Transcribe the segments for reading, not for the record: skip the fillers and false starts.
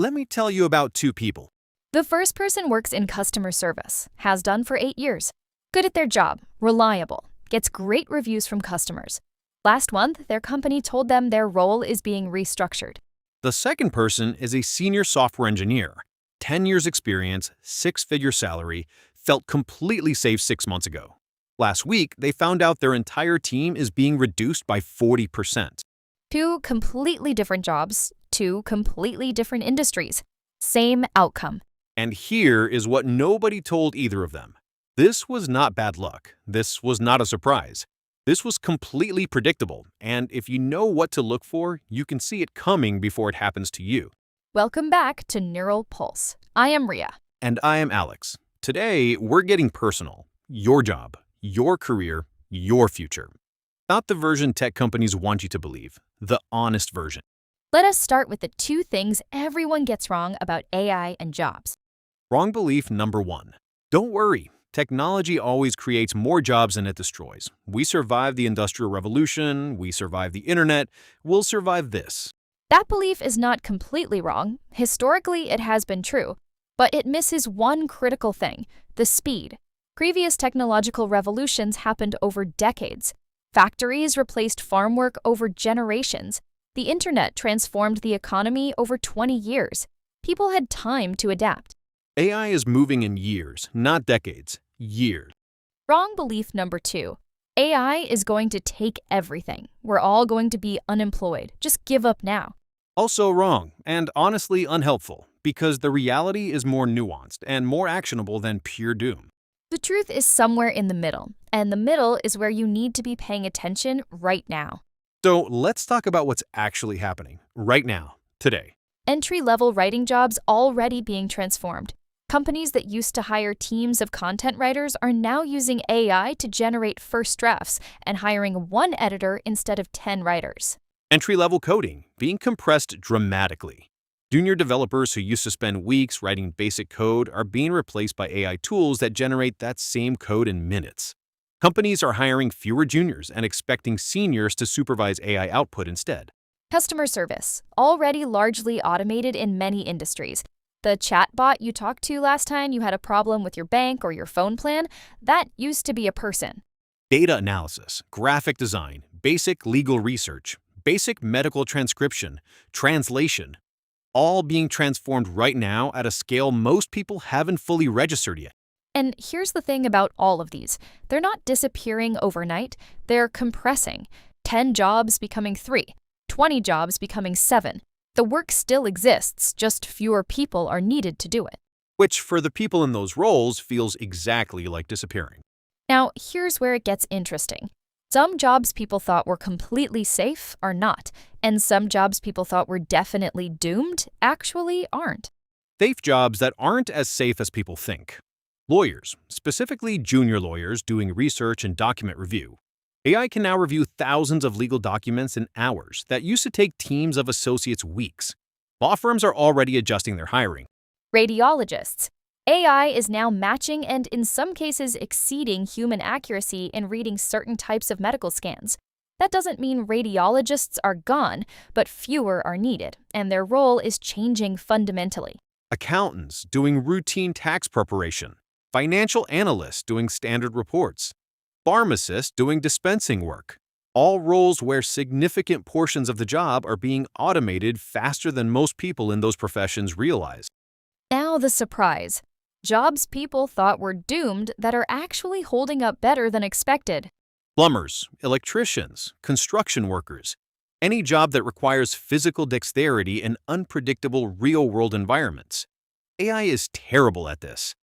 Let me tell you about two people. The first person works in customer service, has done for 8 years. Good at their job, reliable, gets great reviews from customers. Last month, their company told them their role is being restructured. The second person is a senior software engineer. 10 years experience, six-figure salary, felt completely safe 6 months ago. Last week, they found out their entire team is being reduced by 40%. Two completely different jobs, two completely different industries. Same outcome. And here is what nobody told either of them. This was not bad luck. This was not a surprise. This was completely predictable, and if you know what to look for, you can see it coming before it happens to you. Welcome back to Neural Pulse. I am Riya. And I am Alex. Today, we're getting personal. Your job, your career, your future. Not the version tech companies want you to believe, the honest version. Let us start with the two things everyone gets wrong about AI and jobs. Wrong belief number 1. Don't worry. Technology always creates more jobs than it destroys. We survived the Industrial Revolution, we survived the internet, we'll survive this. That belief is not completely wrong. Historically, it has been true. But it misses one critical thing, the speed. Previous technological revolutions happened over decades. Factories replaced farm work over generations. The internet transformed the economy over 20 years. People had time to adapt. AI is moving in years, not decades. Years. Wrong belief number 2. AI is going to take everything. We're all going to be unemployed. Just give up now. Also wrong, and honestly unhelpful, because the reality is more nuanced and more actionable than pure doom. The truth is somewhere in the middle, and the middle is where you need to be paying attention right now. So let's talk about what's actually happening, right now, today. Entry-level writing jobs already being transformed. Companies that used to hire teams of content writers are now using AI to generate first drafts and hiring one editor instead of 10 writers. Entry-level coding being compressed dramatically. Junior developers who used to spend weeks writing basic code are being replaced by AI tools that generate that same code in minutes. Companies are hiring fewer juniors and expecting seniors to supervise AI output instead. Customer service, already largely automated in many industries. The chatbot you talked to last time you had a problem with your bank or your phone plan, that used to be a person. Data analysis, graphic design, basic legal research, basic medical transcription, translation, all being transformed right now at a scale most people haven't fully registered yet. And here's the thing about all of these. They're not disappearing overnight, they're compressing. 10 jobs becoming 3, 20 jobs becoming 7. The work still exists, just fewer people are needed to do it. Which, for the people in those roles, feels exactly like disappearing. Now, here's where it gets interesting. Some jobs people thought were completely safe are not, and some jobs people thought were definitely doomed actually aren't. Safe jobs that aren't as safe as people think. Lawyers, specifically junior lawyers doing research and document review. AI can now review thousands of legal documents in hours that used to take teams of associates weeks. Law firms are already adjusting their hiring. Radiologists. AI is now matching and in some cases exceeding human accuracy in reading certain types of medical scans. That doesn't mean radiologists are gone, but fewer are needed, and their role is changing fundamentally. Accountants doing routine tax preparation. Financial analysts doing standard reports. Pharmacists doing dispensing work. All roles where significant portions of the job are being automated faster than most people in those professions realize. Now the surprise. Jobs people thought were doomed that are actually holding up better than expected. Plumbers, electricians, construction workers. Any job that requires physical dexterity in unpredictable real-world environments. AI is terrible at this.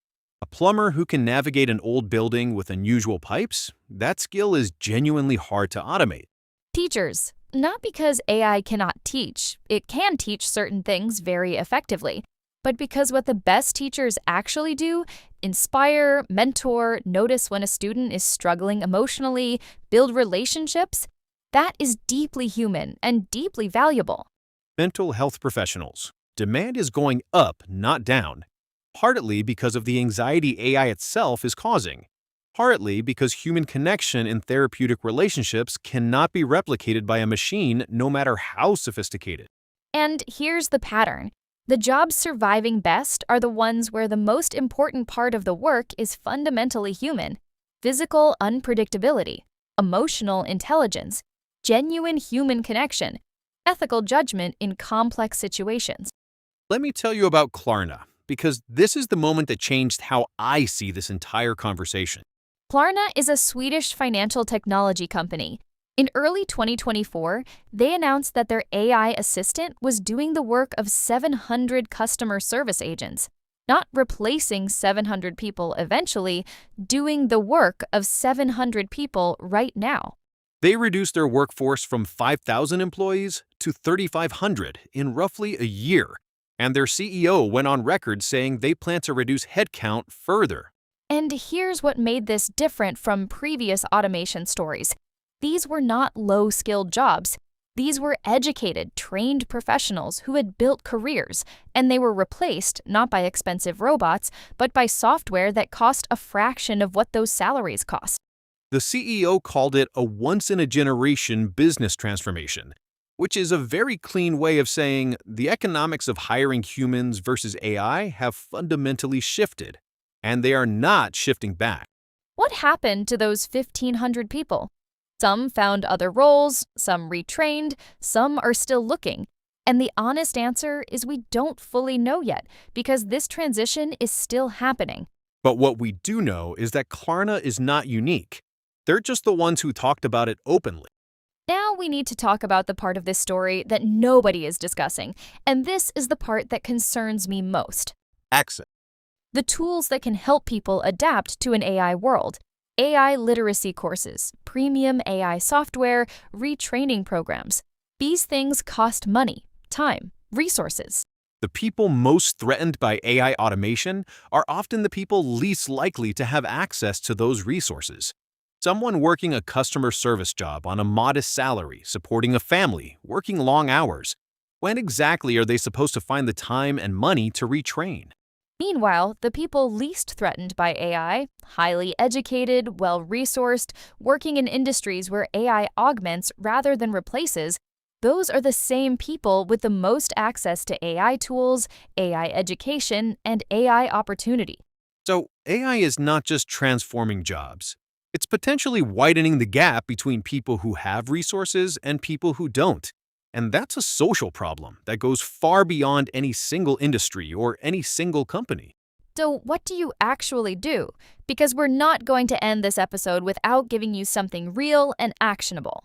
A plumber who can navigate an old building with unusual pipes, that skill is genuinely hard to automate. Teachers. Not because AI cannot teach. It can teach certain things very effectively. But because what the best teachers actually do, inspire, mentor, notice when a student is struggling emotionally, build relationships, that is deeply human and deeply valuable. Mental health professionals. Demand is going up, not down. Partly because of the anxiety AI itself is causing. Partly because human connection in therapeutic relationships cannot be replicated by a machine no matter how sophisticated. And here's the pattern. The jobs surviving best are the ones where the most important part of the work is fundamentally human: physical unpredictability, emotional intelligence, genuine human connection, ethical judgment in complex situations. Let me tell you about Klarna, because this is the moment that changed how I see this entire conversation. Klarna is a Swedish financial technology company. In early 2024, they announced that their AI assistant was doing the work of 700 customer service agents, not replacing 700 people eventually, doing the work of 700 people right now. They reduced their workforce from 5,000 employees to 3,500 in roughly a year, and their CEO went on record saying they plan to reduce headcount further. And here's what made this different from previous automation stories. These were not low-skilled jobs. These were educated, trained professionals who had built careers, and they were replaced not by expensive robots, but by software that cost a fraction of what those salaries cost. The CEO called it a once-in-a-generation business transformation, which is a very clean way of saying the economics of hiring humans versus AI have fundamentally shifted, and they are not shifting back. What happened to those 1,500 people? Some found other roles, some retrained, some are still looking. And the honest answer is we don't fully know yet, because this transition is still happening. But what we do know is that Klarna is not unique. They're just the ones who talked about it openly. Now we need to talk about the part of this story that nobody is discussing, and this is the part that concerns me most. Access. The tools that can help people adapt to an AI world. AI literacy courses, premium AI software, retraining programs. These things cost money, time, resources. The people most threatened by AI automation are often the people least likely to have access to those resources. Someone working a customer service job on a modest salary, supporting a family, working long hours. When exactly are they supposed to find the time and money to retrain? Meanwhile, the people least threatened by AI, highly educated, well-resourced, working in industries where AI augments rather than replaces, those are the same people with the most access to AI tools, AI education, and AI opportunity. So AI is not just transforming jobs. It's potentially widening the gap between people who have resources and people who don't. And that's a social problem that goes far beyond any single industry or any single company. So, what do you actually do? Because we're not going to end this episode without giving you something real and actionable.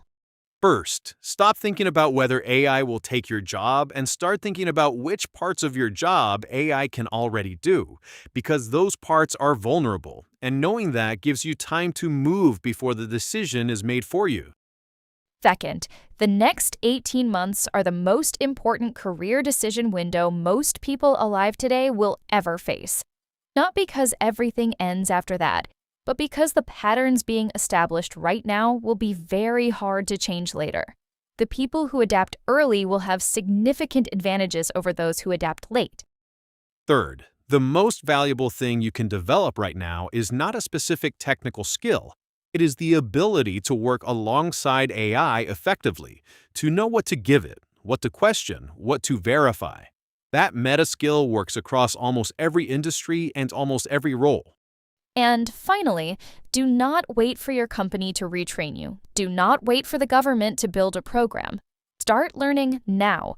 First, stop thinking about whether AI will take your job and start thinking about which parts of your job AI can already do, because those parts are vulnerable, and knowing that gives you time to move before the decision is made for you. Second, the next 18 months are the most important career decision window most people alive today will ever face. Not because everything ends after that, but because the patterns being established right now will be very hard to change later. The people who adapt early will have significant advantages over those who adapt late. Third, the most valuable thing you can develop right now is not a specific technical skill. It is the ability to work alongside AI effectively, to know what to give it, what to question, what to verify. That meta skill works across almost every industry and almost every role. And finally, do not wait for your company to retrain you. Do not wait for the government to build a program. Start learning now.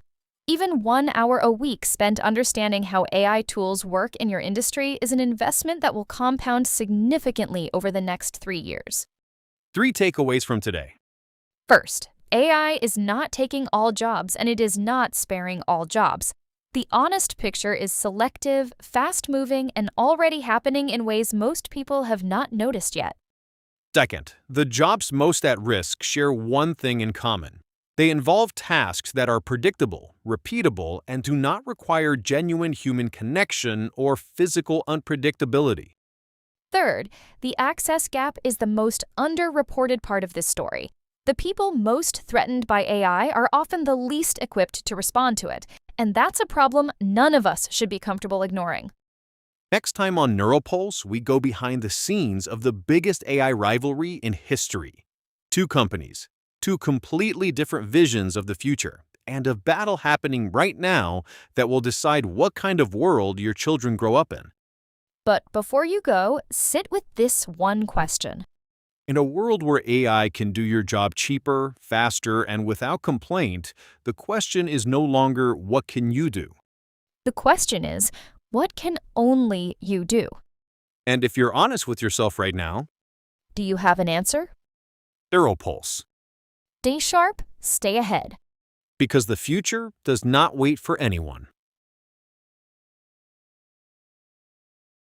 Even 1 hour a week spent understanding how AI tools work in your industry is an investment that will compound significantly over the next 3 years. 3 takeaways from today. First, AI is not taking all jobs and it is not sparing all jobs. The honest picture is selective, fast-moving, and already happening in ways most people have not noticed yet. Second, the jobs most at risk share one thing in common. They involve tasks that are predictable, repeatable, and do not require genuine human connection or physical unpredictability. Third, the access gap is the most underreported part of this story. The people most threatened by AI are often the least equipped to respond to it, and that's a problem none of us should be comfortable ignoring. Next time on Neuropulse, we go behind the scenes of the biggest AI rivalry in history. 2 companies, 2 completely different visions of the future, and a battle happening right now that will decide what kind of world your children grow up in. But before you go, sit with this one question. In a world where AI can do your job cheaper, faster, and without complaint, the question is no longer what can you do? The question is, what can only you do? And if you're honest with yourself right now, Do you have an answer? Pulse. Stay sharp, stay ahead. Because the future does not wait for anyone.